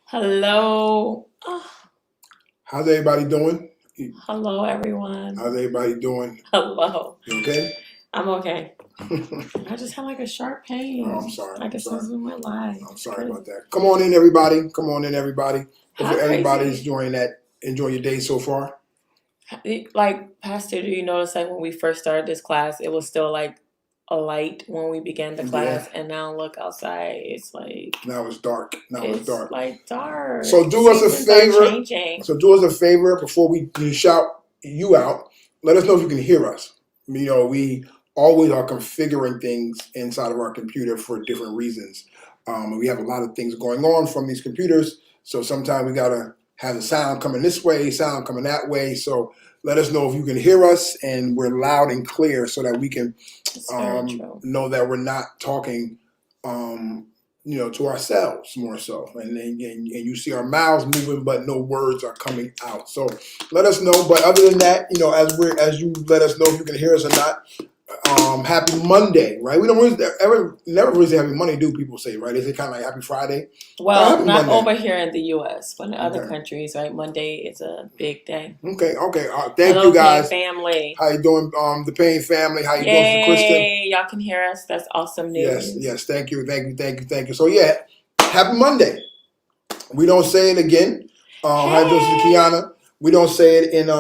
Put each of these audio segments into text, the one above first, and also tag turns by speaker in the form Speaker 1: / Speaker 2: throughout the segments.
Speaker 1: Hello.
Speaker 2: How's everybody doing?
Speaker 1: Hello, everyone.
Speaker 2: How's everybody doing?
Speaker 1: Hello.
Speaker 2: You okay?
Speaker 1: I'm okay. I just had like a sharp pain.
Speaker 2: Oh, I'm sorry.
Speaker 1: Like it says in my life.
Speaker 2: I'm sorry about that. Come on in, everybody. Come on in, everybody. Hopefully everybody's enjoying your day so far.
Speaker 1: Like, Pastor, do you notice like when we first started this class, it was still like a light when we began the class, and now look outside, it's like
Speaker 2: now it's dark.
Speaker 1: It's like dark.
Speaker 2: So do us a favor. So do us a favor before we shout you out. Let us know if you can hear us. We always are configuring things inside of our computer for different reasons. We have a lot of things going on from these computers. So sometimes we gotta have the sound coming this way, sound coming that way. So let us know if you can hear us and we're loud and clear so that we can know that we're not talking to ourselves more so. And you see our mouths moving, but no words are coming out. So let us know. But other than that, as you let us know if you can hear us or not. Happy Monday, right? We don't never really say Happy Monday, do people say, right? They say kind of like Happy Friday.
Speaker 1: Well, not Monday. Over here in the U.S., but in other countries, right? Monday is a big day.
Speaker 2: Okay. Thank you, guys.
Speaker 1: Payne family.
Speaker 2: How you doing, the Payne family? How you doing, Kristen?
Speaker 1: Y'all can hear us. That's awesome news.
Speaker 2: Yes. Thank you. So yeah, Happy Monday. We don't say it again. How you doing, Kiana? We don't say it in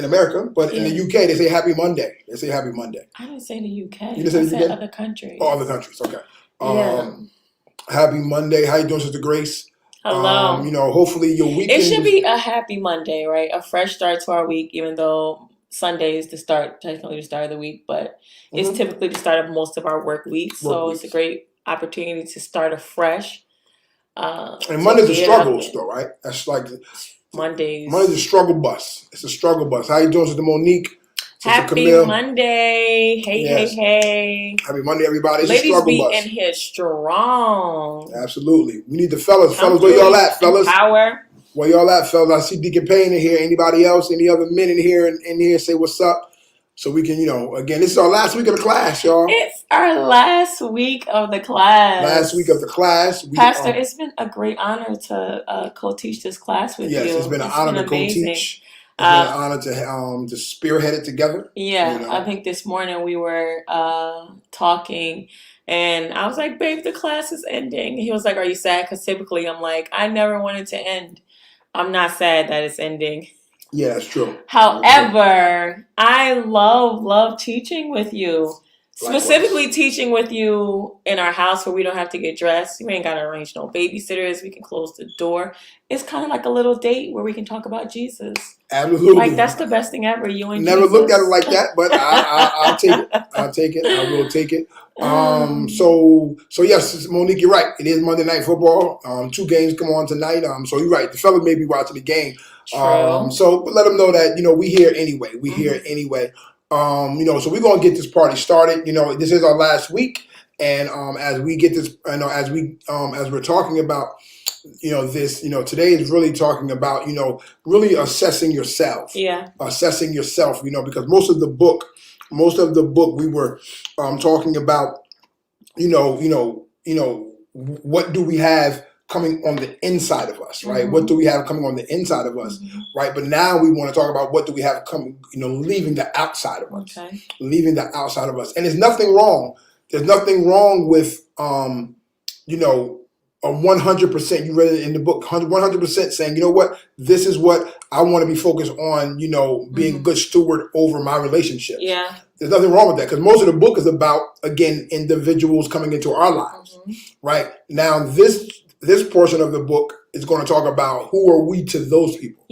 Speaker 2: America, but in the UK they say Happy Monday. They say Happy Monday.
Speaker 1: I didn't say the UK.
Speaker 2: You didn't say the UK?
Speaker 1: Other countries.
Speaker 2: Oh, other countries. Okay. Happy Monday. How you doing, Sister Grace?
Speaker 1: Hello.
Speaker 2: Hopefully your weekend.
Speaker 1: It should be a happy Monday, right? A fresh start to our week, even though Sunday is technically the start of the week, but it's typically the start of most of our work weeks. So it's a great opportunity to start afresh.
Speaker 2: And Monday's a struggle still, right? That's like
Speaker 1: Monday's
Speaker 2: a struggle bus. It's a struggle bus. How you doing, Sister Monique? Sister
Speaker 1: Happy
Speaker 2: Camille?
Speaker 1: Monday. Hey.
Speaker 2: Happy Monday, everybody. It's
Speaker 1: Ladies
Speaker 2: a struggle
Speaker 1: be
Speaker 2: bus.
Speaker 1: in here strong.
Speaker 2: Absolutely. We need the fellas. Where y'all at, fellas?
Speaker 1: Power.
Speaker 2: Where y'all at, fellas? I see Deacon Payne in here. Anybody else? Any other men in here say what's up? So we can, again, this is our last week of the class, y'all.
Speaker 1: It's our last week of the class. Pastor, it's been a great honor to co-teach this class with you.
Speaker 2: Yes, it's been an honor to co-teach. It's been an honor to spearhead it together.
Speaker 1: Yeah, I think this morning we were talking, and I was like, babe, the class is ending. He was like, are you sad? Because typically I'm like, I never want it to end. I'm not sad that it's ending.
Speaker 2: Yeah, that's true.
Speaker 1: However, I love teaching with you. Specifically teaching with you in our house where we don't have to get dressed. You ain't got to arrange no babysitters. We can close the door. It's kind of like a little date where we can talk about Jesus.
Speaker 2: Absolutely.
Speaker 1: Like, that's the best thing ever. You and
Speaker 2: Never
Speaker 1: Jesus.
Speaker 2: Looked at it like that, but I'll take it. I'll take it. I will take it. So yes, Monique, you're right. It is Monday Night Football. 2 games come on tonight. So you're right. The fella may be watching the game. So let them know that, we here anyway. We here anyway. So we're gonna get this party started. This is our last week, and as we get this, as we're talking about, this, today is really talking about, really assessing yourself.
Speaker 1: Yeah.
Speaker 2: Assessing yourself. Because most of the book we were talking about, what do we have coming on the inside of us, right? What do we have coming on the inside of us, right? But now we want to talk about what do we have coming, leaving the outside of us, leaving the outside of us. And there's nothing wrong. There's nothing wrong with, a 100%, you read it in the book, 100% saying, you know what, this is what I want to be focused on, being a good steward over my relationship.
Speaker 1: Yeah.
Speaker 2: There's nothing wrong with that, because most of the book is about, again, individuals coming into our lives, right? Now, this portion of the book is going to talk about who are we to those people,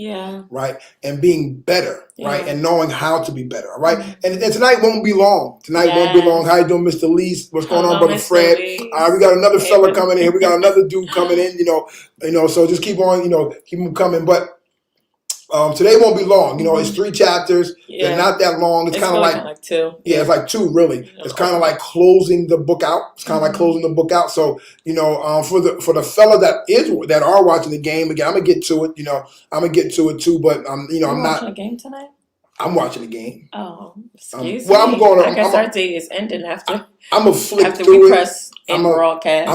Speaker 2: right? And being better, right? And knowing how to be better, all right? And tonight won't be long. Won't be long. How you doing, Mr. Lee? What's going on, Brother Fred? All right, we got another fella coming in here. We got another dude coming in, so just keep on, keep them coming. But today won't be long. It's 3 chapters. They're not that long. It's kind of like 2. Yeah, it's like 2, really. It's kind of like closing the book out. So, for the fella that are watching the game, again, I'm gonna get to it. I'm gonna get to it too. But I'm not
Speaker 1: watching a game tonight.
Speaker 2: I'm watching the game.
Speaker 1: Oh, excuse me.
Speaker 2: I'm going.
Speaker 1: I guess our day is ending after.
Speaker 2: I'm gonna flip
Speaker 1: after
Speaker 2: through
Speaker 1: we
Speaker 2: it.
Speaker 1: press in broadcast.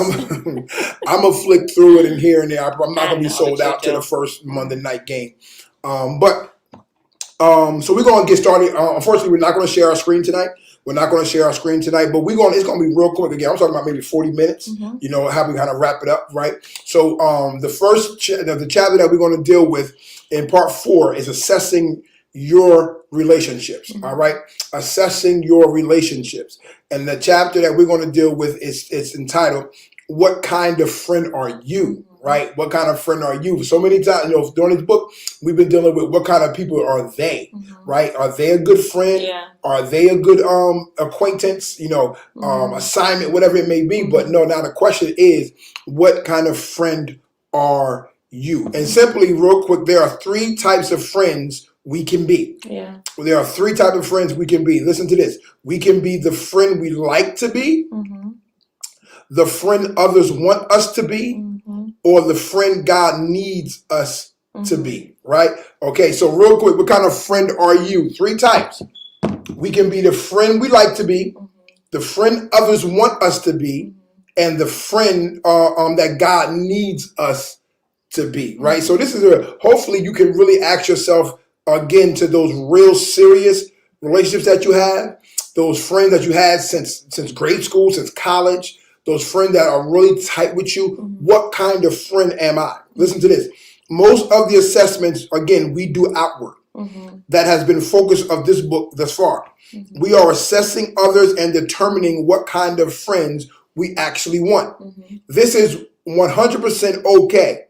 Speaker 2: I'm gonna flick through it and here and there. I'm not gonna be sold out to the first Monday night game. So we're gonna get started. Unfortunately, we're not gonna share our screen tonight. But it's gonna be real quick again. I'm talking about maybe 40 minutes. You know how we kind of wrap it up, right? So the first the chapter that we're going to deal with in part 4 is assessing your relationships. All right, assessing your relationships, and the chapter that we're going to deal with is entitled "What Kind of Friend Are You?" Right? What kind of friend are you? So many times, during this book, we've been dealing with what kind of people are they, right? Are they a good friend?
Speaker 1: Yeah.
Speaker 2: Are they a good acquaintance? Assignment, whatever it may be. But no, now the question is, what kind of friend are you? And simply, real quick, there are 3 types of friends we can be.
Speaker 1: Yeah.
Speaker 2: There are 3 types of friends we can be. Listen to this. We can be the friend we like to be, the friend others want us to be, or the friend God needs us to be, right? Okay, so real quick, what kind of friend are you? 3 types. We can be the friend we like to be, the friend others want us to be, and the friend that God needs us to be, right? So this is hopefully you can really ask yourself again to those real serious relationships that you have, those friends that you had since grade school, since college, those friends that are really tight with you. What kind of friend am I? Listen to this. Most of the assessments, again, we do outward. That has been focus of this book thus far. We are assessing others and determining what kind of friends we actually want. This is 100% okay.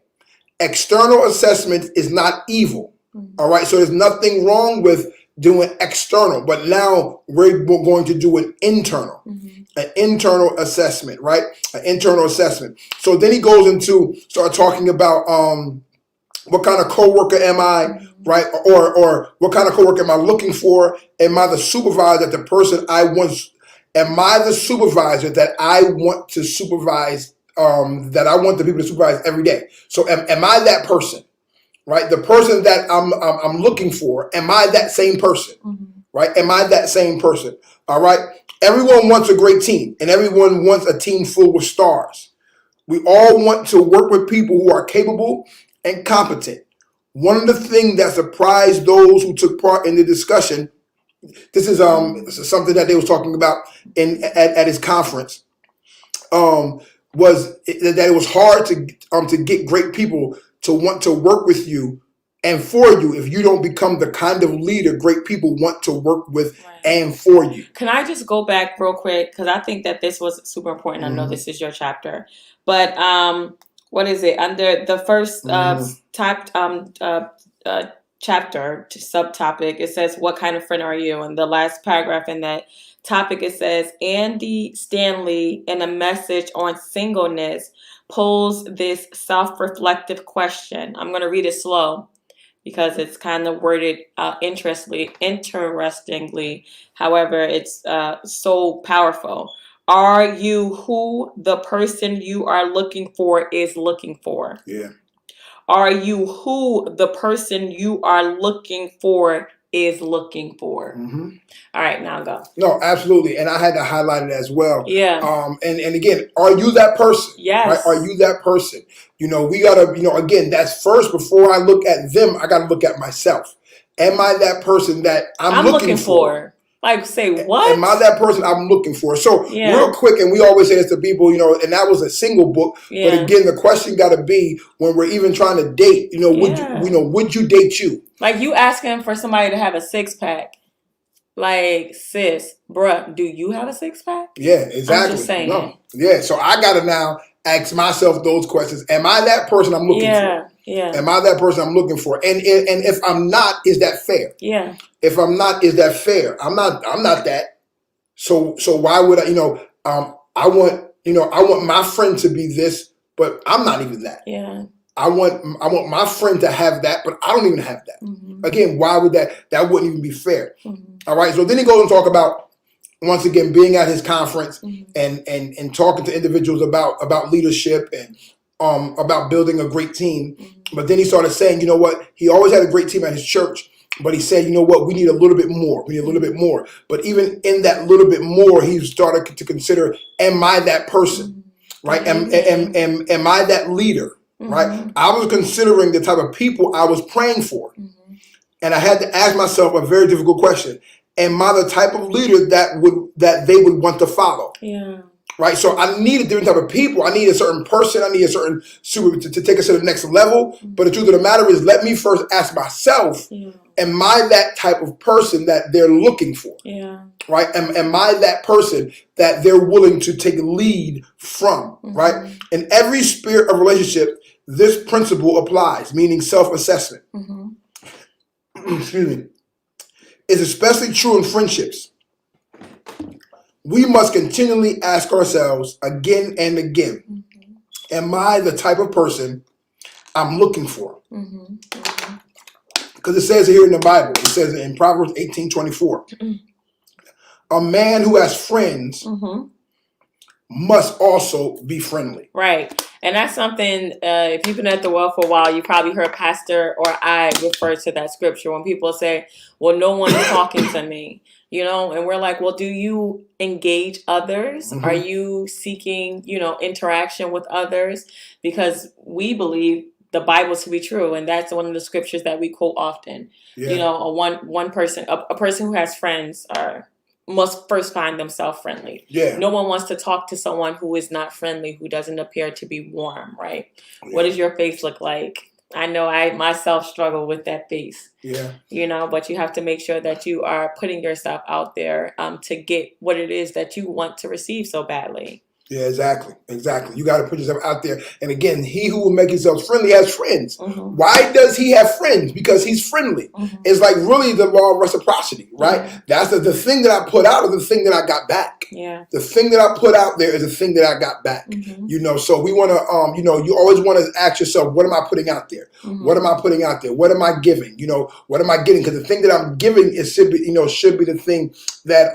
Speaker 2: External assessment is not evil. All right, so there's nothing wrong with doing external, but now we're going to do an internal assessment, right? An internal assessment. So then he goes into start talking about what kind of coworker am I, right? Or what kind of coworker am I looking for? Am I the supervisor that the person I want? Am I the supervisor that I want to supervise? That I want the people to supervise every day. So am I that person? Right, the person that I'm looking for, am I that same person? Right, am I that same person? All right, everyone wants a great team, and everyone wants a team full with stars. We all want to work with people who are capable and competent. One of the things that surprised those who took part in the discussion, this is something that they was talking about at his conference, was that it was hard to get great people to want to work with you and for you if you don't become the kind of leader great people want to work with and for you.
Speaker 1: Can I just go back real quick? Because I think that this was super important. I know this is your chapter. But what is it? Under the first chapter, subtopic, it says, what kind of friend are you? And the last paragraph in that topic, it says, Andy Stanley, in a message on singleness, posed this self-reflective question. I'm going to read it slow because it's kind of worded interestingly. However, it's so powerful. Are you who the person you are looking for is looking for?
Speaker 2: Yeah.
Speaker 1: Are you who the person you are looking for is looking for? All right, now go.
Speaker 2: No, absolutely. And I had to highlight it as well.
Speaker 1: Yeah.
Speaker 2: And again, are you that person?
Speaker 1: Yes.
Speaker 2: Right? Are you that person? We gotta, again, that's first before I look at them, I gotta look at myself. Am I that person that I'm looking for?
Speaker 1: Like, say what?
Speaker 2: Am I that person I'm looking for? So real quick, and we always say this to people, and that was a single book. Yeah. But again, the question got to be when we're even trying to date, would you date you?
Speaker 1: Like you asking for somebody to have a 6-pack. Like, sis, bruh, do you have a 6-pack?
Speaker 2: Yeah, exactly.
Speaker 1: I'm just saying.
Speaker 2: No. Yeah, so I got to now ask myself those questions. Am I that person I'm looking for?
Speaker 1: Yeah.
Speaker 2: Am I that person I'm looking for? And if I'm not, is that fair?
Speaker 1: Yeah.
Speaker 2: If I'm not, is that fair? I'm not that. So why would I, I want my friend to be this, but I'm not even that.
Speaker 1: Yeah.
Speaker 2: I want my friend to have that, but I don't even have that. Again, why would that wouldn't even be fair? All right. So then he goes and talk about, once again, being at his conference and talking to individuals about leadership and about building a great team. But then he started saying, you know what? He always had a great team at his church. But he said, you know what? We need a little bit more. We need a little bit more. But even in that little bit more, he started to consider, am I that person? right? Am I that leader, right? I was considering the type of people I was praying for. And I had to ask myself a very difficult question. Am I the type of leader that they would want to follow?
Speaker 1: Yeah.
Speaker 2: Right. So I need a different type of people. I need a certain person. I need a certain super to take us to the next level. But the truth of the matter is, let me first ask myself, am I that type of person that they're looking for?
Speaker 1: Yeah.
Speaker 2: Right. Am I that person that they're willing to take lead from? Right. In every sphere of relationship, this principle applies, meaning self-assessment. Excuse me. Is especially true in friendships. We must continually ask ourselves again and again, am I the type of person I'm looking for? Because it says here in the Bible, it says in Proverbs 18:24, a man who has friends must also be friendly.
Speaker 1: Right. And that's something, if you've been at the well for a while, you probably heard Pastor or I refer to that scripture when people say, well, no one is talking to me. And we're like, well, do you engage others? Are you seeking, interaction with others? Because we believe the Bible to be true. And that's one of the scriptures that we quote often. Yeah. One person, a person who has friends must first find themselves friendly. Yeah. No one wants to talk to someone who is not friendly, who doesn't appear to be warm, right? Yeah. What does your face look like? I know I myself struggle with that face. Yeah. But you have to make sure that you are putting yourself out there to get what it is that you want to receive so badly.
Speaker 2: Yeah, exactly. You got to put yourself out there. And again, he who will make himself friendly has friends. Why does he have friends? Because he's friendly. It's like really the law of reciprocity, right? That's the thing that I put out is the thing that I got back. Yeah. The thing that I put out there is the thing that I got back. So we want to, you always want to ask yourself, what am I putting out there? What am I putting out there? What am I giving? What am I getting? Because the thing that I'm giving should be the thing that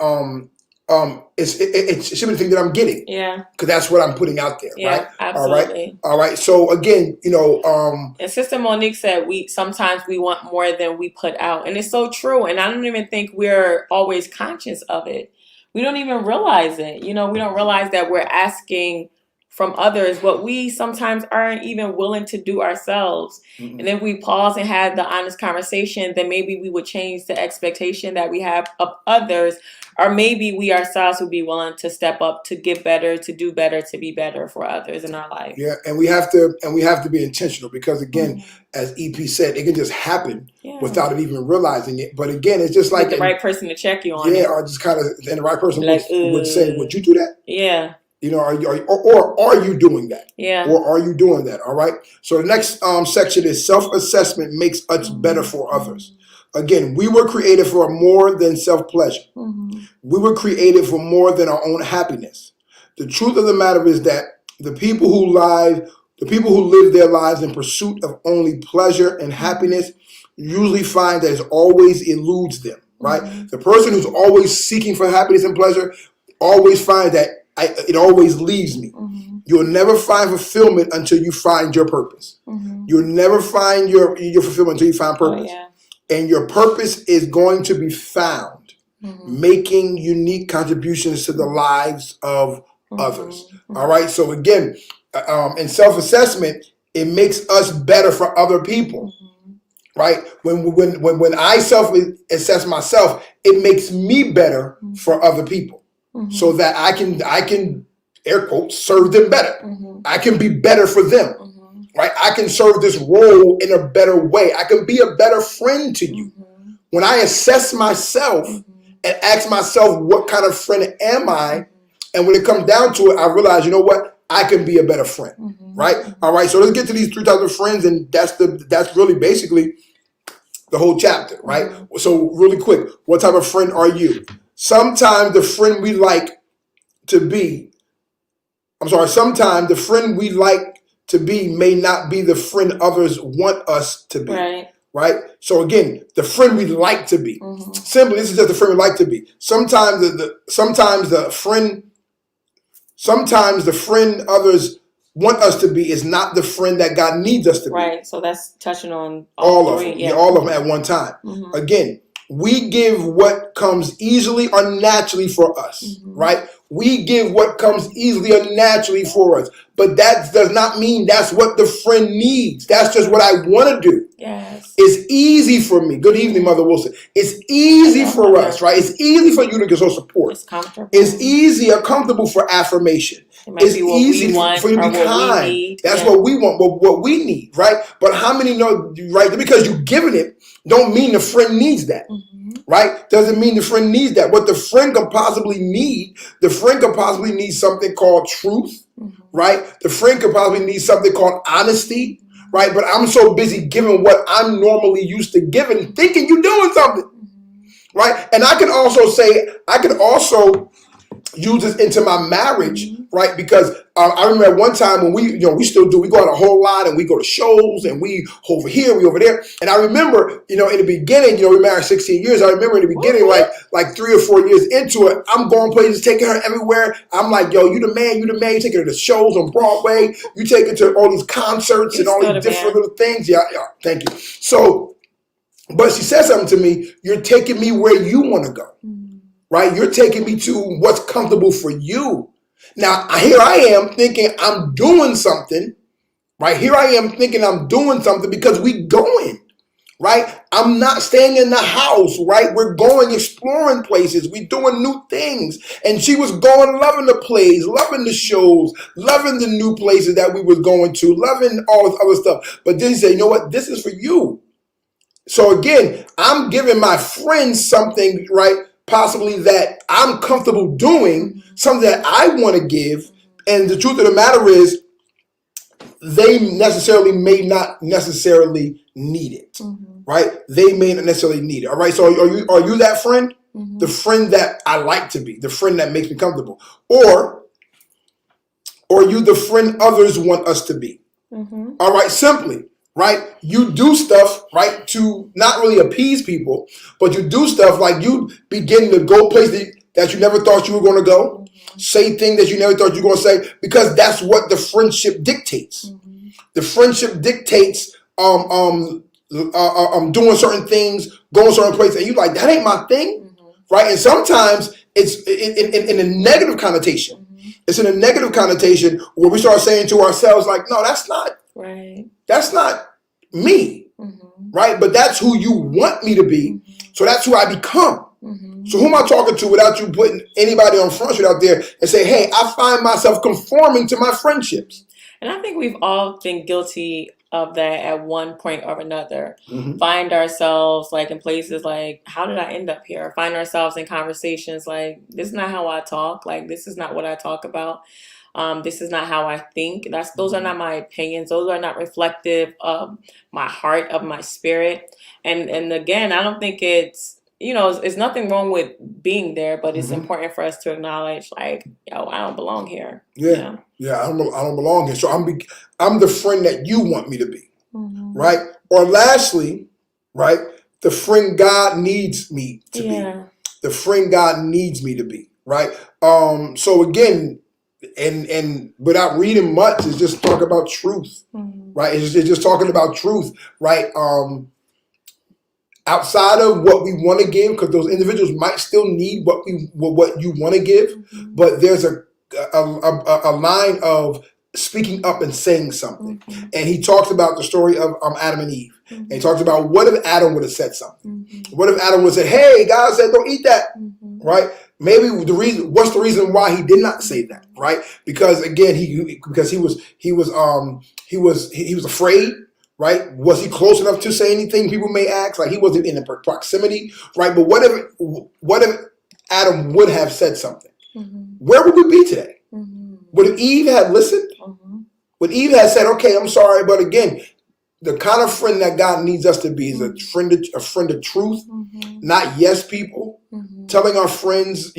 Speaker 2: it should be the thing that I'm getting. Yeah. Because that's what I'm putting out there. Yeah, right. Absolutely. All right. So again,
Speaker 1: and Sister Monique said sometimes we want more than we put out. And it's so true. And I don't even think we're always conscious of it. We don't even realize it. We don't realize that we're asking from others what we sometimes aren't even willing to do ourselves. And if we pause and have the honest conversation, then maybe we would change the expectation that we have of others, or maybe we ourselves would be willing to step up, to give better, to do better, to be better for others in our life.
Speaker 2: Yeah, and we have to be intentional because again, as EP said, it can just happen without it even realizing it. But again, it's just like
Speaker 1: the right person to check you on.
Speaker 2: Yeah, or just kind of, and the right person would say, "Would you do that?"
Speaker 1: Yeah.
Speaker 2: Are you doing that? Yeah. Or are you doing that? All right. So the next section is self-assessment makes us better for others. Again, we were created for more than self-pleasure. We were created for more than our own happiness. The truth of the matter is that the people who live their lives in pursuit of only pleasure and happiness usually find that it always eludes them. Right. The person who's always seeking for happiness and pleasure always finds that it always leaves me. You'll never find fulfillment until you find your purpose. You'll never find your fulfillment until you find purpose. And your purpose is going to be found making unique contributions to the lives of others. All right. So again, in self-assessment, it makes us better for other people. Right. When I self-assess myself, it makes me better for other people. So that I can air quotes serve them better. I can be better for them. Right? I can serve this role in a better way. I can be a better friend to you. When I assess myself and ask myself, what kind of friend am I? And when it comes down to it, I realize, you know what? I can be a better friend. Right? All right. So let's get to these 3 types of friends, and that's really basically the whole chapter, right? So really quick, what type of friend are you? Sometimes the friend we like to be may not be the friend others want us to be. Right? So again, the friend we like to be. Simply, this is just the friend we like to be. Sometimes the friend others want us to be is not the friend that God needs us to be.
Speaker 1: Right. So that's touching on all of them.
Speaker 2: Yeah, all of them at one time. Again, we give what comes easily or naturally for us, right? We give what comes easily and naturally for us. But that does not mean that's what the friend needs. That's just what I want to do.
Speaker 1: Yes.
Speaker 2: It's easy for me. Good evening, Mother Wilson. It's easy for us, right? It's easy for you to get some support.
Speaker 1: It's comfortable.
Speaker 2: It's easy or comfortable for affirmation. It's easy for you to be kind. That's what we want, what we need, right? But how many know, right? Because you're giving it, don't mean the friend needs that. Right? Doesn't mean the friend needs that. What the friend could possibly need, something called truth, right? The friend could probably need something called honesty, right? But I'm so busy giving what I'm normally used to giving, thinking you're doing something, right? And I can also use this into my marriage, right? Because I remember one time when we still do, we go out a whole lot and we go to shows and we over here, we over there. And I remember, in the beginning, we married 16 years. I remember in the beginning, like 3 or 4 years into it, I'm going places, taking her everywhere. I'm like, yo, you the man. You take her to the shows on Broadway. You take her to all these concerts and all these different little things. Yeah, thank you. So, but she said something to me, you're taking me where you want to go. Right? You're taking me to what's comfortable for you. Now, here I am thinking I'm doing something, right? Here I am thinking I'm doing something because we going, right? I'm not staying in the house, right? We're going exploring places. We're doing new things. And she was going, loving the plays, loving the shows, loving the new places that we were going to, loving all this other stuff. But then she said, you know what? This is for you. So again, I'm giving my friends something, right? Possibly that I'm comfortable doing, something that I want to give. And the truth of the matter is, they may not necessarily need it, right? They may not necessarily need it. All right. So are you that friend? The friend that I like to be, the friend that makes me comfortable, or are you the friend others want us to be? All right. Simply. Right? You do stuff, right, to not really appease people, but you do stuff like you begin to go places that you never thought you were going to go, say things that you never thought you were going to say, because that's what the friendship dictates. The friendship dictates doing certain things, going certain places, and you're like, that ain't my thing, right? And sometimes it's in a negative connotation. It's in a negative connotation where we start saying to ourselves, like, no, that's not. Right. That's not me, right? But that's who you want me to be. So that's who I become. So who am I talking to without you putting anybody on Front Street out there and say, hey, I find myself conforming to my friendships.
Speaker 1: And I think we've all been guilty of that at one point or another. Find ourselves like in places like, how did I end up here? Find ourselves in conversations like, this is not how I talk. Like, this is not what I talk about. This is not how I think. Those are not my opinions. Those are not reflective of my heart, of my spirit. And again, I don't think it's nothing wrong with being there, but it's important for us to acknowledge, like, yo, I don't belong here.
Speaker 2: Yeah, I don't belong here. So I'm the friend that you want me to be, right? Or lastly, right, the friend God needs me to be. The friend God needs me to be, right? So again. And without reading much, it's just talk about truth, right? It's just talking about truth, right? Outside of what we want to give, because those individuals might still need what you want to give, but there's a line of speaking up and saying something. And he talks about the story of Adam and Eve. And he talks about what if Adam would have said something? What if Adam would have said, hey, God said don't eat that, right? Maybe what's the reason why he did not say that, right? Because again, he was afraid, right? Was he close enough to say anything? People may ask, like he wasn't in the proximity, right? But what if Adam would have said something? Where would we be today? Would Eve have listened? Would Eve have said, okay, I'm sorry, but again, the kind of friend that God needs us to be is a friend of truth, not yes people, telling our friends,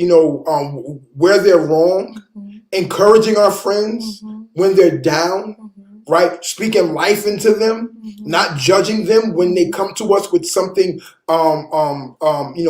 Speaker 2: where they're wrong, encouraging our friends when they're down, right? Speaking life into them, not judging them when they come to us with something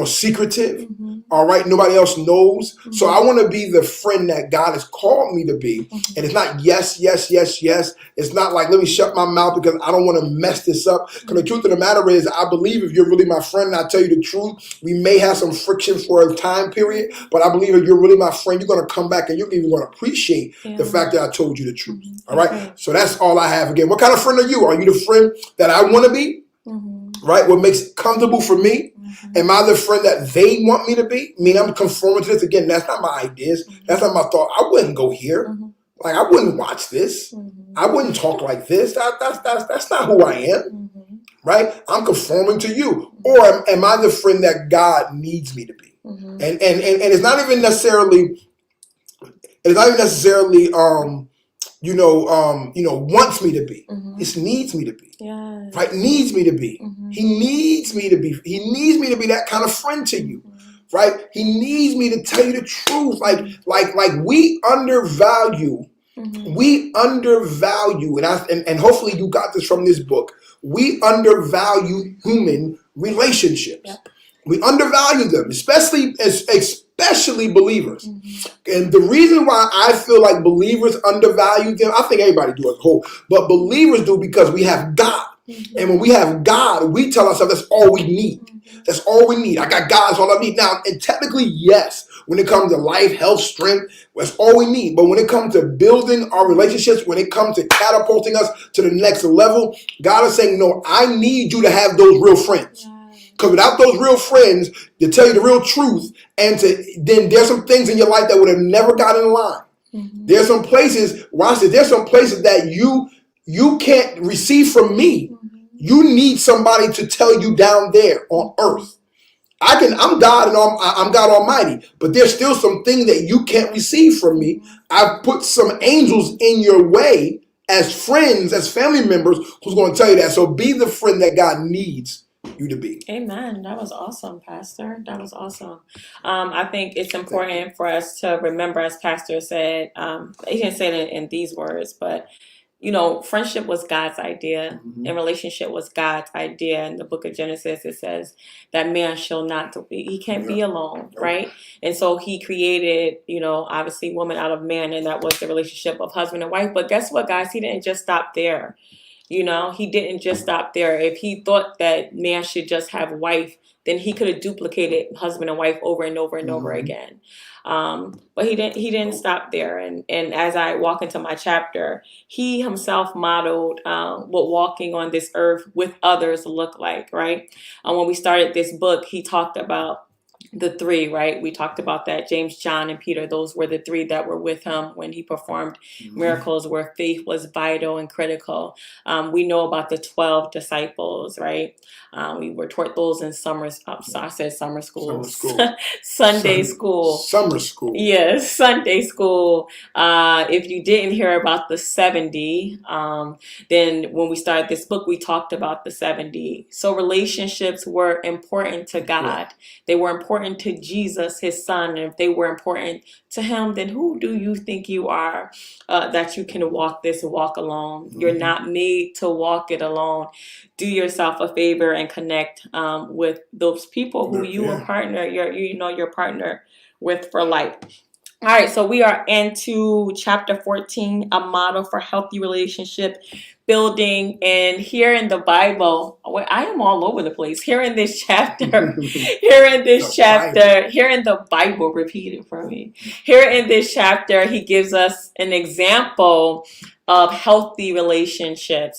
Speaker 2: secretive. All right, nobody else knows. So I want to be the friend that God has called me to be. And it's not yes, yes, yes, yes. It's not like, let me shut my mouth because I don't want to mess this up. Because the truth of the matter is, I believe if you're really my friend, and I tell you the truth, we may have some friction for a time period, but I believe if you're really my friend, you're going to come back and you're even going to appreciate the fact that I told you the truth. All right. So that's all I have. Again, what kind of friend are you? Are you the friend that I want to be? Right? What makes it comfortable for me? Am I the friend that they want me to be? I mean, I'm conforming to this. Again, that's not my ideas. That's not my thought. I wouldn't go here. Like, I wouldn't watch this. I wouldn't talk like this. That's not who I am. Right? I'm conforming to you. Or am I the friend that God needs me to be? And it's not even necessarily wants me to be. It needs me to be. Yes. Right? Needs me to be. He needs me to be. He needs me to be that kind of friend to you. Right? He needs me to tell you the truth. Like we undervalue. We undervalue, and hopefully you got this from this book. We undervalue human relationships. Yep. We undervalue them, especially believers. And the reason why I feel like believers undervalue them, I think everybody do as a whole, but believers do because we have God. And when we have God, we tell ourselves that's all we need. That's all we need. I got God, that's all I need. Now, and technically, yes, when it comes to life, health, strength, that's all we need. But when it comes to building our relationships, when it comes to catapulting us to the next level, God is saying, no, I need you to have those real friends. Because without those real friends to tell you the real truth, then there's some things in your life that would have never gotten in line. There's some places, watch this, there's some places that you can't receive from me. You need somebody to tell you down there on earth. I'm God and I'm God Almighty, but there's still some things that you can't receive from me. I've put some angels in your way as friends, as family members, who's going to tell you that. So be the friend that God needs you to be.
Speaker 1: Amen. That was awesome, Pastor. That was awesome. I think it's important for us to remember, as Pastor said, he didn't say it in these words, but friendship was God's idea, and relationship was God's idea. In the book of Genesis, it says that man shall not be, he can't be alone, right? And so he created, obviously woman out of man, and that was the relationship of husband and wife. But guess what, guys? He didn't just stop there. He didn't just stop there. If he thought that man should just have wife, then he could have duplicated husband and wife over and over and over again. But he didn't stop there. And as I walk into my chapter, he himself modeled what walking on this earth with others look like, right? When we started this book, he talked about the three, right? We talked about that. James, John, and Peter, those were the three that were with him when he performed miracles where faith was vital and critical. We know about the 12 disciples, right? We were taught those in summer school. Sunday school.
Speaker 2: Summer school.
Speaker 1: Yes, Sunday school. If you didn't hear about the 70, then when we started this book, we talked about the 70. So relationships were important to God. Yeah. They were important to Jesus, his son. And if they were important to him, then who do you think you are that you can walk this walk alone? You're not made to walk it alone. Do yourself a favor and connect with those people who you will partner, your partner with for life. All right, so we are into chapter 14, a model for healthy relationship building. And here in the Bible, I am all over the place. Here in this chapter, here in the Bible, repeat it for me. Here in this chapter, he gives us an example of healthy relationships.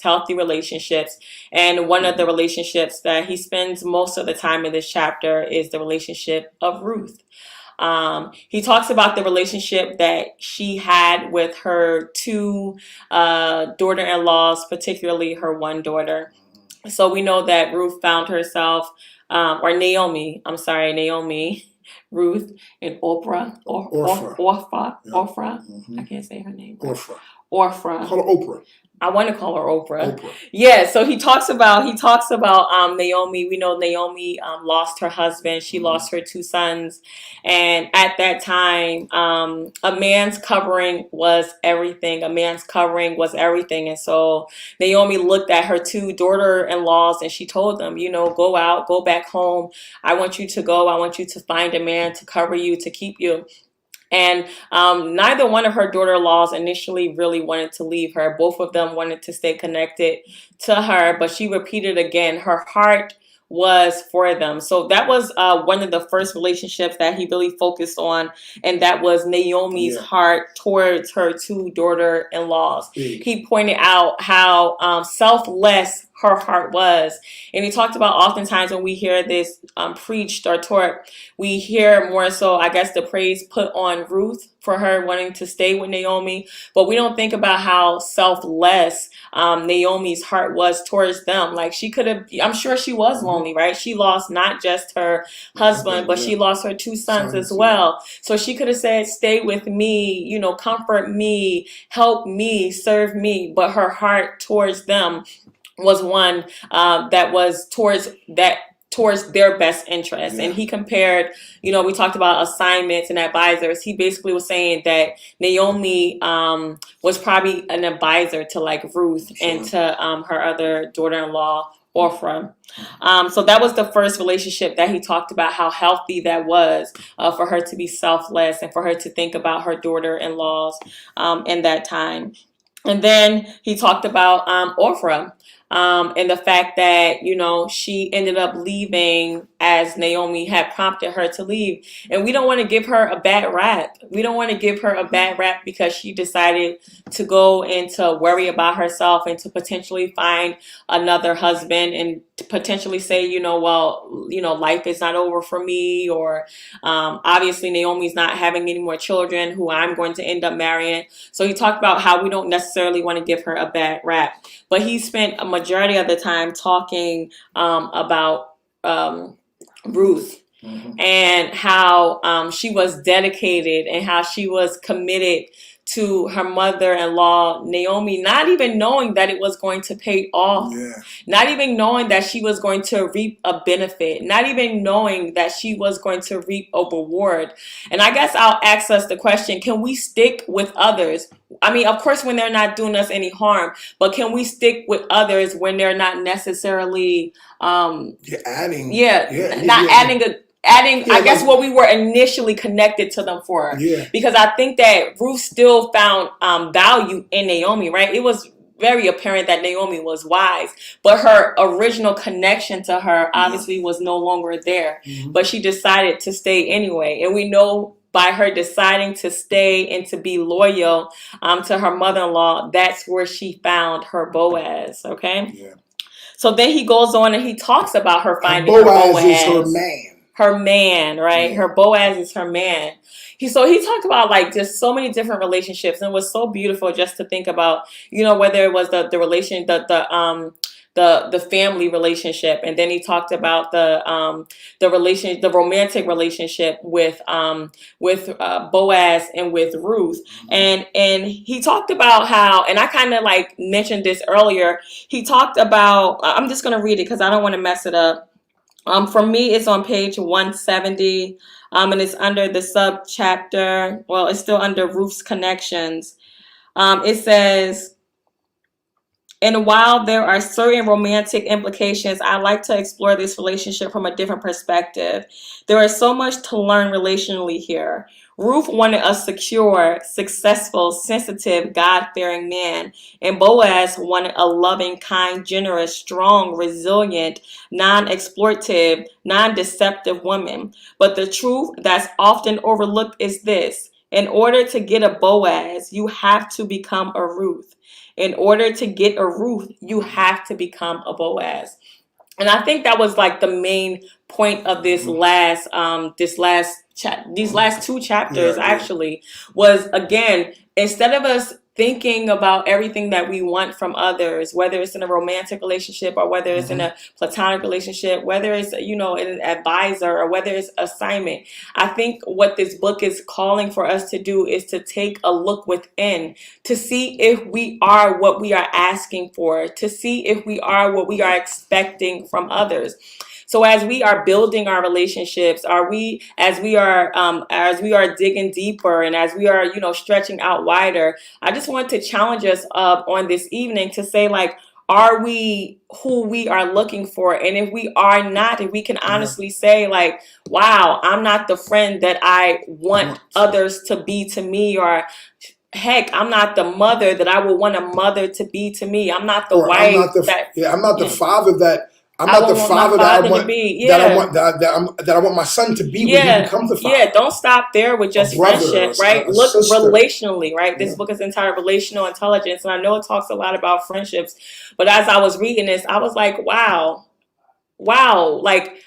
Speaker 1: And one of the relationships that he spends most of the time in this chapter is the relationship of Ruth. He talks about the relationship that she had with her two daughter-in-laws, particularly her one daughter. So we know that Ruth found herself, Naomi, Ruth, and Orpah. I can't say her name. Orpha.
Speaker 2: Call her Oprah.
Speaker 1: I want to call her Oprah. Yeah, so he talks about Naomi. We know Naomi lost her husband. She lost her 2 sons. And at that time, a man's covering was everything. A man's covering was everything. And so Naomi looked at her 2 daughter-in-laws and she told them, go out, go back home. I want you to go. I want you to find a man to cover you, to keep you. And neither one of her daughter-in-laws initially really wanted to leave her. Both of them wanted to stay connected to her, but she repeated again, her heart was for them. So that was one of the first relationships that he really focused on, and that was Naomi's heart towards her 2 daughter-in-laws. He pointed out how selfless her heart was. And he talked about oftentimes when we hear this preached or taught, we hear more so, I guess, the praise put on Ruth for her wanting to stay with Naomi. But we don't think about how selfless Naomi's heart was towards them. Like she could have, I'm sure she was lonely, right? She lost not just her husband, but she lost her 2 sons as well. So she could have said, stay with me, comfort me, help me, serve me. But her heart towards them was one that was towards their best interest. And he compared, we talked about assignments and advisors. He basically was saying that Naomi was probably an advisor to like Ruth and to her other daughter-in-law, Orpha. So that was the first relationship that he talked about, how healthy that was for her to be selfless and for her to think about her daughter-in-laws in that time. And then he talked about Orpha. And the fact that, she ended up leaving as Naomi had prompted her to leave. And we don't want to give her a bad rap. We don't want to give her a bad rap because she decided to go and to worry about herself and to potentially find another husband and to potentially say, life is not over for me. Or obviously Naomi's not having any more children who I'm going to end up marrying. So he talked about how we don't necessarily want to give her a bad rap. But he spent a majority of the time talking about Ruth and how she was dedicated and how she was committed to her mother-in-law, Naomi, not even knowing that it was going to pay off, not even knowing that she was going to reap a benefit, not even knowing that she was going to reap a reward. And I guess I'll ask us the question, can we stick with others? I mean, of course, when they're not doing us any harm, but can we stick with others when they're not necessarily adding I guess what we were initially connected to them for. Because I think that Ruth still found value in Naomi, right? It was very apparent that Naomi was wise, but her original connection to her obviously was no longer there. But she decided to stay anyway. And we know by her deciding to stay and to be loyal to her mother-in-law, that's where she found her Boaz, okay? So then he goes on and he talks about her finding her Boaz.
Speaker 2: Boaz is her man.
Speaker 1: Her man, right? Her Boaz is her man. He talked about like just so many different relationships, and it was so beautiful just to think about, whether it was the relation, the family relationship, and then he talked about the romantic relationship with Boaz and with Ruth, and he talked about how, and I kind of like mentioned this earlier. He talked about, I'm just gonna read it because I don't want to mess it up. For me, it's on page 170, and it's under the sub-chapter. Well, it's still under Ruth's connections. It says, and while there are certain romantic implications, I like to explore this relationship from a different perspective. There is so much to learn relationally here. Ruth wanted a secure, successful, sensitive, God-fearing man, and Boaz wanted a loving, kind, generous, strong, resilient, non-exploitive, non-deceptive woman. But the truth that's often overlooked is this: in order to get a Boaz, you have to become a Ruth. In order to get a Ruth, you have to become a Boaz. And I think that was like the main point of this these last 2 chapters actually, was, again, instead of us thinking about everything that we want from others, whether it's in a romantic relationship or whether it's in a platonic relationship, whether it's, an advisor or whether it's assignment. I think what this book is calling for us to do is to take a look within, to see if we are what we are asking for, to see if we are what we are expecting from others. So as we are building our relationships, as we are digging deeper, and as we are, stretching out wider, I just want to challenge us on this evening to say, like, are we who we are looking for? And if we are not, if we can honestly say, like, wow, I'm not the friend that I want others to be to me, or heck, I'm not the mother that I would want a mother to be to me. I'm not the wife
Speaker 2: I'm not the father that I'm not the father that I want that I want my son to be when he becomes the father.
Speaker 1: Yeah, don't stop there with just friendship, right? Look relationally, right? This book is entitled Relational Intelligence, and I know it talks a lot about friendships, but as I was reading this, I was like, wow, like,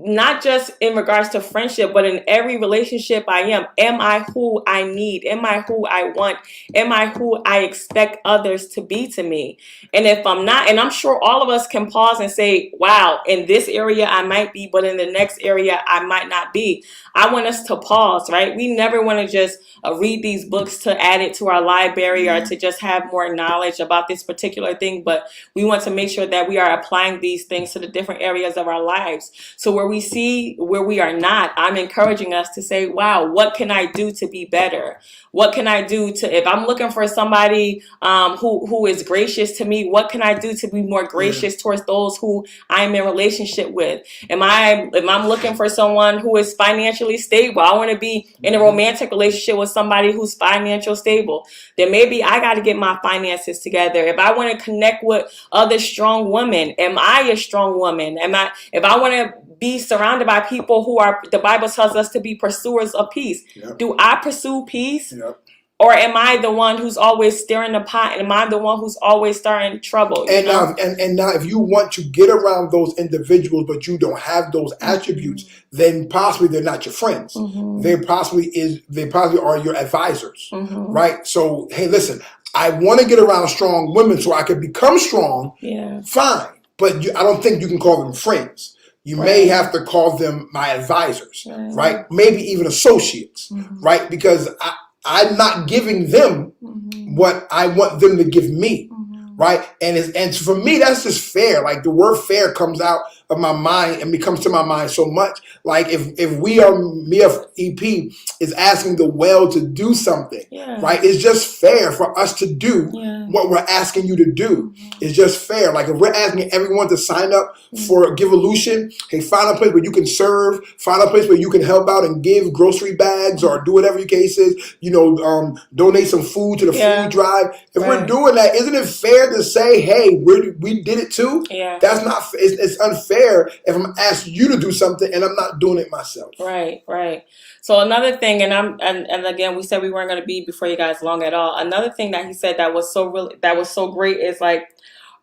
Speaker 1: not just in regards to friendship, but in every relationship am I who I need? Am I who I want? Am I who I expect others to be to me? And if I'm not, and I'm sure all of us can pause and say, wow, in this area I might be, but in the next area I might not be. I want us to pause, right? We never want to just read these books to add it to our library or to just have more knowledge about this particular thing, but we want to make sure that we are applying these things to the different areas of our lives. So where we see where we are not, I'm encouraging us to say, wow, what can I do to be better? What can I do if I'm looking for somebody who is gracious to me, what can I do to be more gracious towards those who I'm in relationship with? If I'm looking for someone who is financially stable, I want to be in a romantic relationship with somebody who's financially stable, then maybe I got to get my finances together. If I want to connect with other strong women, am I a strong woman? If I want to be surrounded by people who are, the Bible tells us to be pursuers of peace. Do I pursue peace? Or am I the one who's always stirring the pot? And am I the one who's always starting trouble?
Speaker 2: Now, if you want to get around those individuals, but you don't have those attributes, then possibly they're not your friends. They possibly are your advisors, right? So, hey, listen, I want to get around strong women so I can become strong. Fine, but I don't think you can call them friends. You may have to call them my advisors, right? Maybe even associates, right? Because I'm not giving them what I want them to give me, right? And for me, that's just fair. Like, the word fair comes out of my mind and becomes to my mind so much. Like, if EP is asking the well to do something, right? It's just fair for us to do what we're asking you to do. It's just fair. Like, if we're asking everyone to sign up for Givolution, hey, find a place where you can serve, find a place where you can help out and give grocery bags or do whatever your case is, donate some food to the food drive. If we're doing that, isn't it fair to say, hey, we did it too? That's not, it's unfair if I'm asking you to do something and I'm not doing it myself.
Speaker 1: Right. So another thing, and again, we said we weren't going to be before you guys long at all. Another thing that he said that was so great is, like,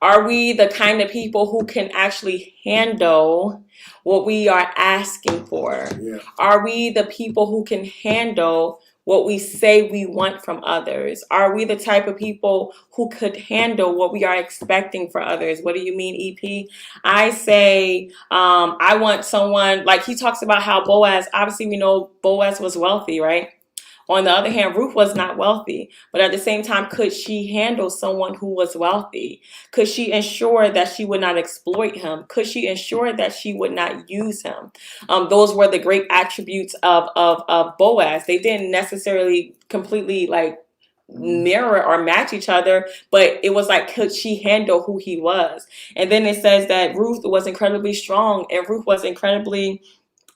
Speaker 1: are we the kind of people who can actually handle what we are asking for? Are we the people who can handle what we say we want from others? Are we the type of people who could handle what we are expecting for others? What do you mean, EP? I say, I want someone, like, he talks about how Boaz, obviously we know Boaz was wealthy, right? On the other hand, Ruth was not wealthy, but at the same time, could she handle someone who was wealthy? Could she ensure that she would not exploit him? Could she ensure that she would not use him? Those were the great attributes of Boaz. They didn't necessarily completely, like, mirror or match each other, but it was like, could she handle who he was? And then it says that Ruth was incredibly strong, and Ruth was incredibly,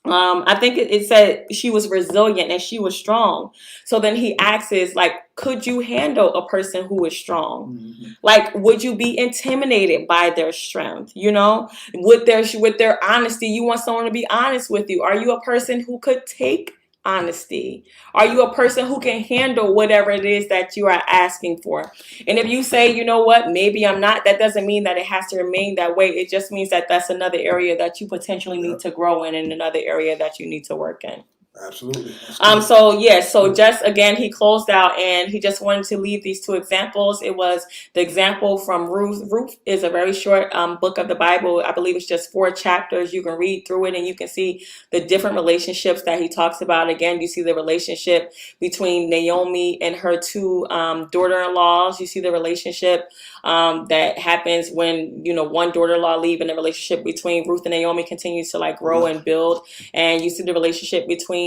Speaker 1: I think it said she was resilient and she was strong. So then he asks is, like, could you handle a person who is strong? Like, would you be intimidated by their strength? With their honesty, you want someone to be honest with you. Are you a person who could take honesty? Are you a person who can handle whatever it is that you are asking for? And if you say, you know what, maybe I'm not, that doesn't mean that it has to remain that way. It just means that that's another area that you potentially need to grow in and another area that you need to work in.
Speaker 2: Absolutely.
Speaker 1: So just again, he closed out and he just wanted to leave these two examples. It was the example from Ruth. Ruth is a very short book of the Bible. I believe it's just 4 chapters. You can read through it and you can see the different relationships that he talks about. Again, you see the relationship between Naomi and her 2 daughter-in-laws. You see the relationship that happens when, one daughter-in-law leave, and the relationship between Ruth and Naomi continues to like grow and build. And you see the relationship between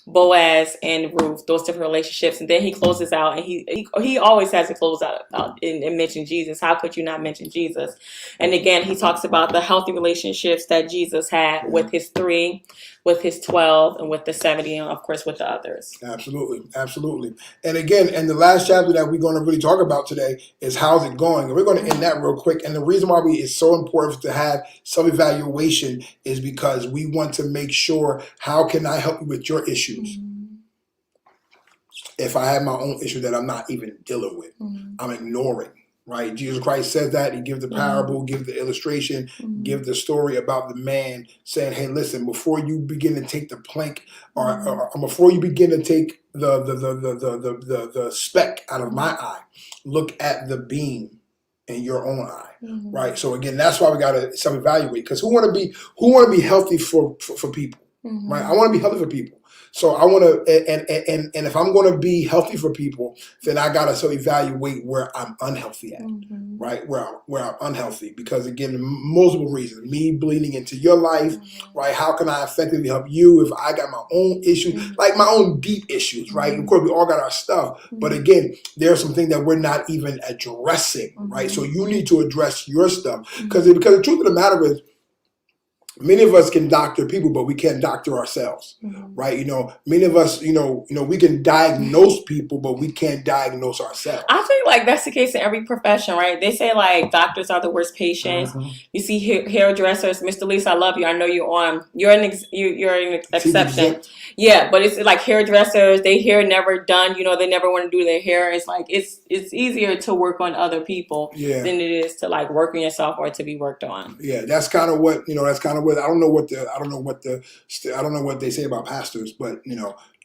Speaker 1: Boaz and Ruth, those different relationships. And then he closes out, and he always has to close out and mention Jesus. How could you not mention Jesus? And again, he talks about the healthy relationships that Jesus had with his 3, with his 12, and with the 70, and of course with the others.
Speaker 2: Absolutely. And again, and the last chapter that we're going to really talk about today is how's it going. And we're going to end that real quick. And the reason why it's so important to have self-evaluation is because we want to make sure, how can I help you with your issues? If I have my own issue that I'm not even dealing with, I'm ignoring. Right? Jesus Christ says that. He gives the parable, gives the illustration, gives the story about the man saying, hey, listen, before you begin to take the plank or before you begin to take the speck out of my eye, look at the beam in your own eye. Right? So again, that's why we got to self-evaluate, because who want to be healthy for people? Right? I want to be healthy for people. So I want to, and if I'm going to be healthy for people, then I got to evaluate where I'm unhealthy at, right? Where I'm unhealthy, because again, multiple reasons. Me bleeding into your life, right? How can I effectively help you if I got my own issues, like my own deep issues, right? Of course, we all got our stuff, but again, there are some things that we're not even addressing, right? So you need to address your stuff, because the truth of the matter is, many of us can doctor people, but we can't doctor ourselves, right? Many of us, we can diagnose people, but we can't diagnose ourselves.
Speaker 1: I think like that's the case in every profession, right? They say like doctors are the worst patients. You see hairdressers, Mr. Lisa, I love you. I know you're an exception. Yeah, but it's like hairdressers, their hair never done. They never want to do their hair. It's like it's easier to work on other people than it is to like work on yourself or to be worked on.
Speaker 2: Yeah, that's kind of what I don't know what they say about pastors, but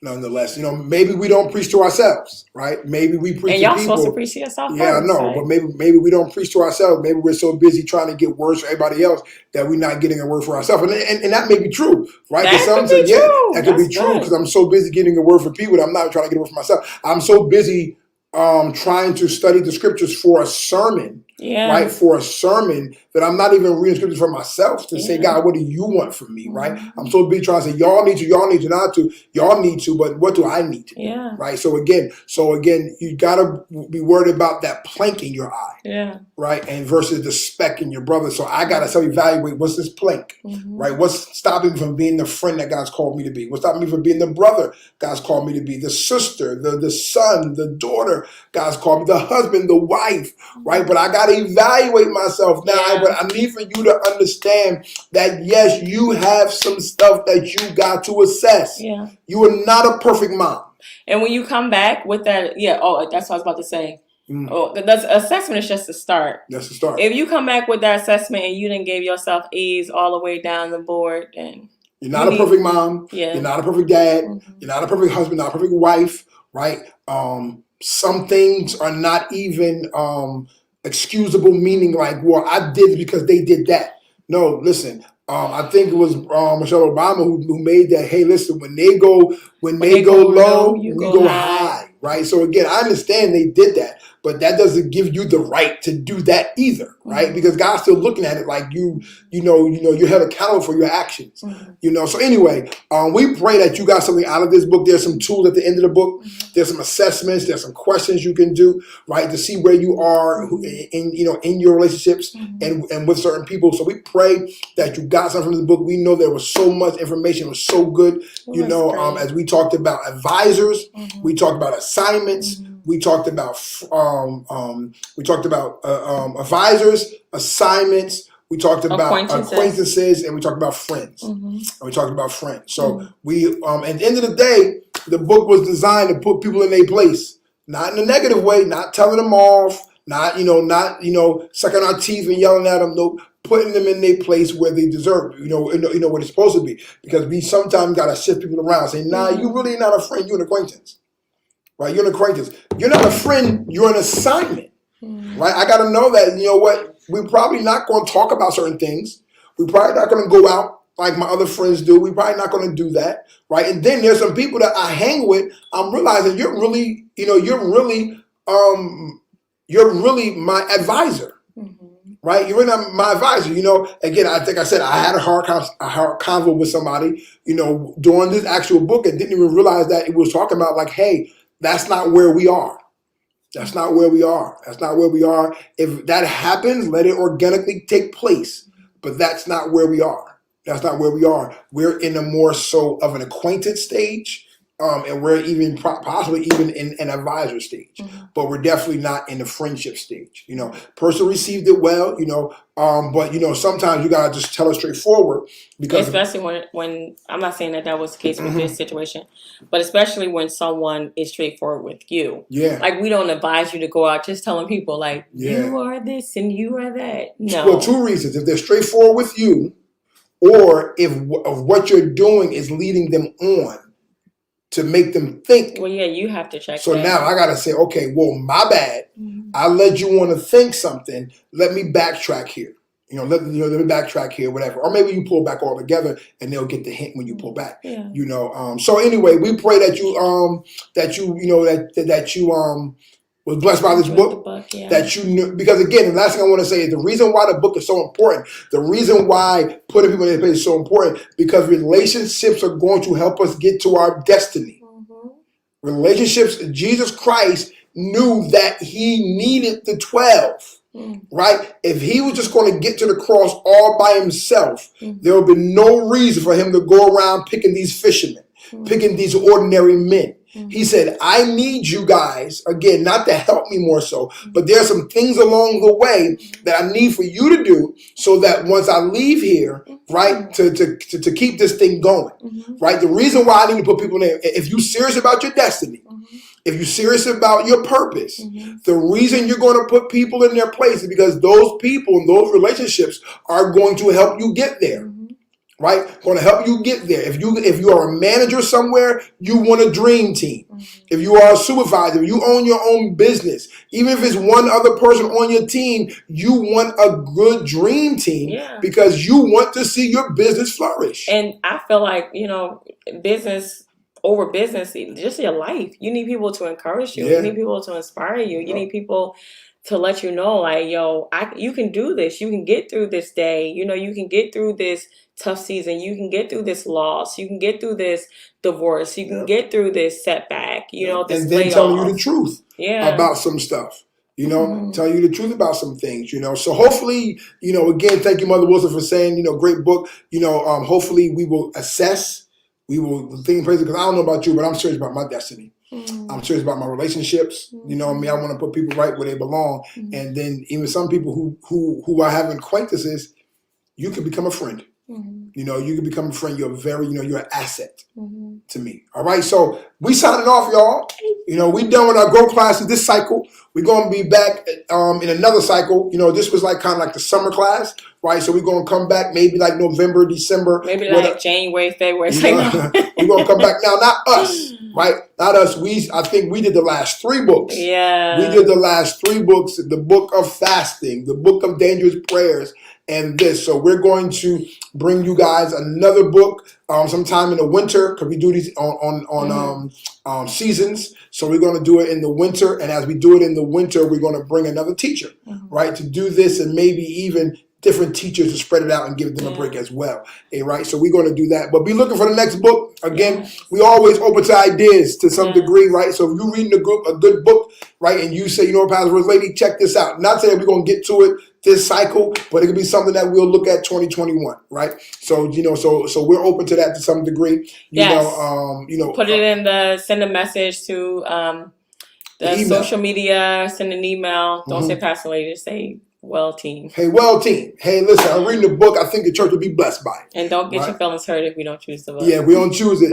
Speaker 2: nonetheless, maybe we don't preach to ourselves, right? Maybe we preach to people.
Speaker 1: And y'all supposed to preach to yourself.
Speaker 2: Yeah, I know, right? But maybe we don't preach to ourselves. Maybe we're so busy trying to get words for everybody else that we're not getting a word for ourselves, and that may be true, right?
Speaker 1: That could be true.
Speaker 2: That could be true, because I'm so busy getting a word for people that I'm not trying to get a word for myself. I'm so busy trying to study the scriptures for a sermon. Right, for a sermon, that I'm not even reading scriptures for myself to say, God, what do you want from me, right? I'm so busy trying to say, y'all need to, but what do I need to do, right? So again, you gotta be worried about that plank in your eye, right, and versus the speck in your brother. So I gotta self-evaluate, what's this plank, right? What's stopping me from being the friend that God's called me to be? What's stopping me from being the brother God's called me to be? The sister, the son, the daughter God's called me, the husband, the wife, right? But I gotta evaluate myself now. But I need for you to understand that yes, you have some stuff that you got to assess. You are not a perfect mom.
Speaker 1: And when you come back with that, that's what I was about to say. That's assessment is just a start.
Speaker 2: That's the start.
Speaker 1: If you come back with that assessment and you didn't give yourself A's all the way down the board, then
Speaker 2: you're not a perfect mom. You're not a perfect dad. You're not a perfect husband. Not a perfect wife. Right? Some things are not even excusable, meaning like, well, I did it because they did that. No, listen. I think it was Michelle Obama who made that. Hey, listen, when they go low, we go high. Right. So again, I understand they did that, but that doesn't give you the right to do that either, right? Because God's still looking at it like you're held accountable for your actions. So anyway, we pray that you got something out of this book. There's some tools at the end of the book. There's some assessments. There's some questions you can do, right, to see where you are in your relationships and with certain people. So we pray that you got something from this book. We know there was so much information. It was so good. As we talked about advisors, we talked about assignments. We talked about advisors, assignments. We talked about acquaintances, and we talked about friends. So we, at the end of the day, the book was designed to put people in their place, not in a negative way, not telling them off, not sucking our teeth and yelling at them. Nope. putting them in their place where they deserve, where they're supposed to be. Because we sometimes got to shift people around, saying, nah, you really not a friend, you're an acquaintance. Right? You're an acquaintance. You're not a friend, you're an assignment. Right? I got to know that, what, we're probably not going to talk about certain things. We're probably not going to go out like my other friends do. We're probably not going to do that. Right? And then there's some people that I hang with. I'm realizing you're really my advisor. Right? You're not my advisor. Again, I think I said I had a hard convo with somebody, during this actual book and didn't even realize that it was talking about like, hey, that's not where we are. That's not where we are. That's not where we are. If that happens, let it organically take place. But that's not where we are. That's not where we are. We're in a more so of an acquainted stage. And we're even possibly even in an advisor stage, but we're definitely not in the friendship stage. Person received it well, but sometimes you gotta just tell it straightforward because
Speaker 1: especially when I'm not saying that was the case with this situation, but especially when someone is straightforward with you.
Speaker 2: Yeah,
Speaker 1: like we don't advise you to go out just telling people like you are this and you are that. No,
Speaker 2: well, two reasons: if they're straightforward with you, or if what you're doing is leading them on to make them think.
Speaker 1: Well, yeah, you have to check.
Speaker 2: So now I gotta say, okay, well, my bad. I led you want to think something. Let me backtrack here. Let me backtrack here, whatever. Or maybe you pull back all together, and they'll get the hint when you pull back.
Speaker 1: Yeah.
Speaker 2: So anyway, we pray that you was blessed by this book.
Speaker 1: Yeah.
Speaker 2: That you knew, because again, the last thing I want to say is the reason why the book is so important. The reason why putting people in their place is so important because relationships are going to help us get to our destiny. Relationships. Jesus Christ knew that he needed the 12. Right? If he was just going to get to the cross all by himself, there would be no reason for him to go around picking these fishermen, picking these ordinary men. He said, I need you guys, again, not to help me more so, but there are some things along the way that I need for you to do so that once I leave here, right, to keep this thing going, right? The reason why I need to put people in there, if you're serious about your destiny, if you're serious about your purpose, the reason you're going to put people in their place is because those people and those relationships are going to help you get there. Right? Going to help you get there. If you are a manager somewhere, you want a dream team. If you are a supervisor, you own your own business. Even if it's one other person on your team, you want a good dream team because you want to see your business flourish.
Speaker 1: And I feel like, business over business, just your life. You need people to encourage you. You need people to inspire you. You need people to let you know, like, yo, you can do this. You can get through this day. You can get through this tough season. You can get through this loss. You can get through this divorce. You can get through this setback. This
Speaker 2: and then telling you the truth about some stuff. Telling you the truth about some things. So hopefully, again, thank you, Mother Wilson, for saying, great book. Hopefully we will assess. We will think crazy because I don't know about you, but I'm serious about my destiny. I'm serious about my relationships. I want to put people right where they belong. And then even some people who are having acquaintances, you can become a friend. You can become a friend. You're you're an asset to me. All right. So we signing off, y'all. We done with our growth classes this cycle. We're going to be back in another cycle. This was like kind of like the summer class, right? So we're going to come back maybe like November, December.
Speaker 1: Maybe like January, February.
Speaker 2: We're going to come back now. Not us, right? Not us. I think we did the last 3 books.
Speaker 1: Yeah.
Speaker 2: We did the last 3 books, the book of fasting, the book of dangerous prayers, and this. So we're going to bring you guys another book sometime in the winter because we do these on seasons. So we're going to do it in the winter. And as we do it in the winter, we're going to bring another teacher, right, to do this and maybe even different teachers to spread it out and give them a break as well. Right? So we're going to do that. But be looking for the next book. Again, we always open to ideas to some degree, right? So if you're reading a good book, right, and you say, Pastor Rose Lady, check this out. Not saying we're going to get to it this cycle, but it could be something that we'll look at 2021, right? So, so we're open to that to some degree.
Speaker 1: Put it send a message to the social media, send an email. Don't say Pastor Lady, just say well team.
Speaker 2: Hey, well team. Hey, listen, I'm reading the book. I think the church will be blessed by it.
Speaker 1: And don't get your feelings hurt if we don't choose the book.
Speaker 2: Yeah, we don't choose it.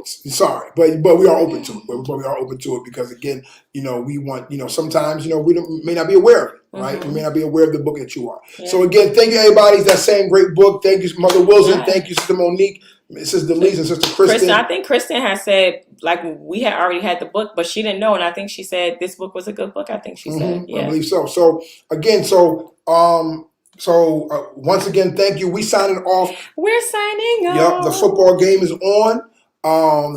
Speaker 2: Sorry, but we are open to it. But we are open to it because again, we want, sometimes, we may not be aware of it, right?
Speaker 1: Mm-hmm.
Speaker 2: We may not be aware of the book that you are.
Speaker 1: Yeah.
Speaker 2: So again, thank you everybody. It's that same great book. Thank you, Mother Wilson. Yeah. Thank you, Sister Monique, Sister Denise, and Sister Kristen.
Speaker 1: I think Kristen has said, like, we had already had the book, but she didn't know, and I think she said this book was a good book. I think she said, yeah.
Speaker 2: I believe so. So again, once again, thank you. We signing off.
Speaker 1: We're signing off.
Speaker 2: Yep, the football game is on.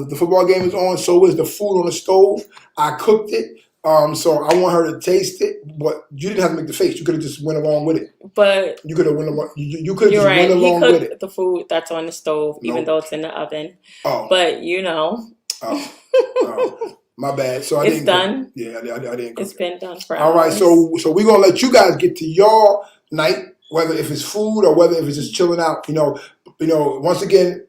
Speaker 2: The football game is on. So is the food on the stove. I cooked it. So I want her to taste it, but you didn't have to make the face. You could have just went along with it.
Speaker 1: But
Speaker 2: you could have went along. You could have just went along with it.
Speaker 1: He cooked the food that's on the stove, even though it's in the oven.
Speaker 2: Oh,
Speaker 1: but
Speaker 2: Oh, my bad. So I didn't.
Speaker 1: Done.
Speaker 2: Yeah, I didn't.
Speaker 1: It's been done for
Speaker 2: all hours. Right. So we're gonna let you guys get to your night, whether if it's food or whether if it's just chilling out. Once again,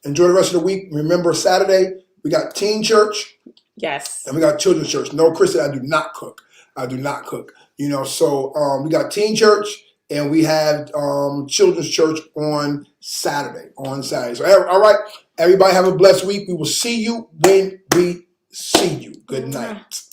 Speaker 2: enjoy the rest of the week. Remember Saturday we got teen church.
Speaker 1: Yes.
Speaker 2: And we got children's church. No, Kristen, I do not cook. So we got teen church and we have children's church on Saturday. So all right, everybody have a blessed week. We will see you when we see you. Good night.